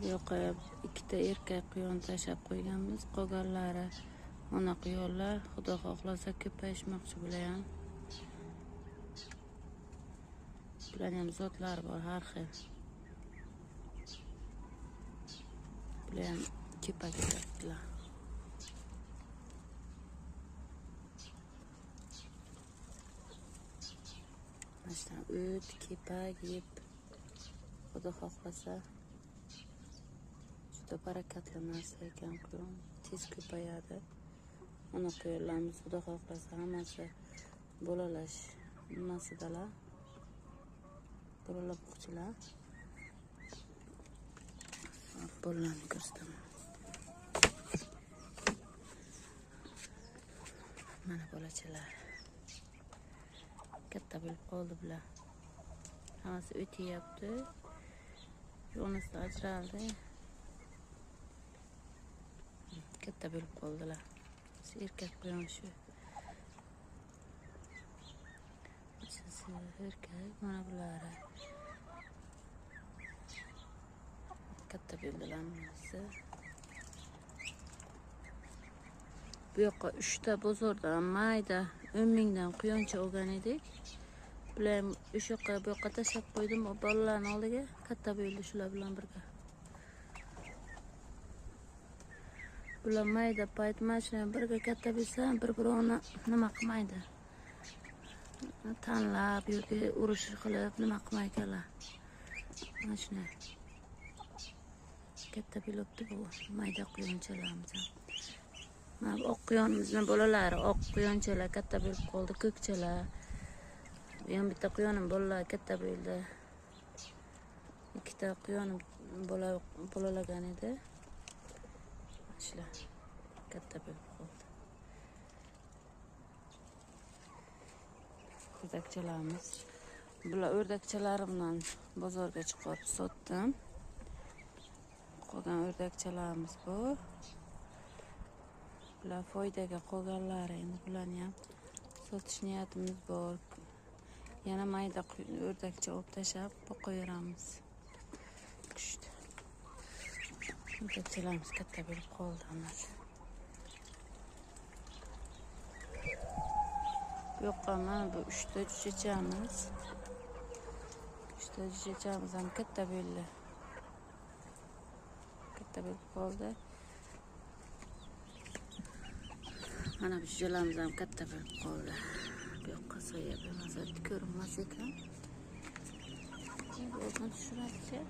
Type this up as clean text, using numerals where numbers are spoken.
Bu yoqqa ikkita erkak quyon tashlab qo'yganmiz. Qolganlari ona quyonlar, xudo xohlasa ko'payishmoqchi bular. Bularning ham zotlari bor har xil. Bular ham kepak ketadilar. Mana o't, kepak yeb, xudo xohlasa juda barakatli narsa ekan quyon. Tez ko'payadi. Ona quyonlarimiz xudo xohlasa hammasi bolalash nimasidalar. Bolalamoqchilar. Bolalarni ko'rsataman. Mana bolachalar. Katta bo'lib qoldi bular. Hammasi o'tyapti. Yo'nisi ajraldi. Katta bo'lib qoldilar. Erkak quyon shu. Erkak mana bular. Katta bo'ldilar bunisi. Bu yoqqa 3 ta bozordan mayda 10 mingdan quyoncha olgan edik. Bular o'sha yoqqa bu yoqqa tashlab qo'ydim bolalarning oldiga. Katta bo'ldi shular bilan birga. Bular mayda payt mashinani birga katta bo'lsa, bir-birini nima qilmaydi. Tanlab yoki urush qilib nima qilmaydilar. Mana shunday. Katta bo'libdi bu mayda quyonchalarimiz. Mana oq quyonimizning bolalari, oq quyonchalar katta bo'lib qoldi, ko'kchalar. Bu ham bitta quyonim bolalari katta bo'ldi. Ikkita quyonim bolalagan edi. Shular katta bo'lib qoldi. O'rdakchalarimiz. Bular o'rdakchalarimdan bozorga chiqarib sotdim. Qolgan o'rdakchalarimiz bu. Bular foydaga qolganlari, endi bularni ham sotish niyatimiz bor. Yana mayda o'rdakcha olib tashlab qo'yaveramiz. Kuchdi. O'rdakchalarimiz katta bo'lib qoldi ana. Bu yoqqa mana bu 3 ta juchachamiz. 3 ta juchachamiz ham katta bo'ldi. Katta bo'lib qoldi. Mana bu juchalarimiz ham katta bo'lib qoldi. Bu yoqqa soya bo'lmasa ko'rinmas ekan. Bu yoqqa tushiradi.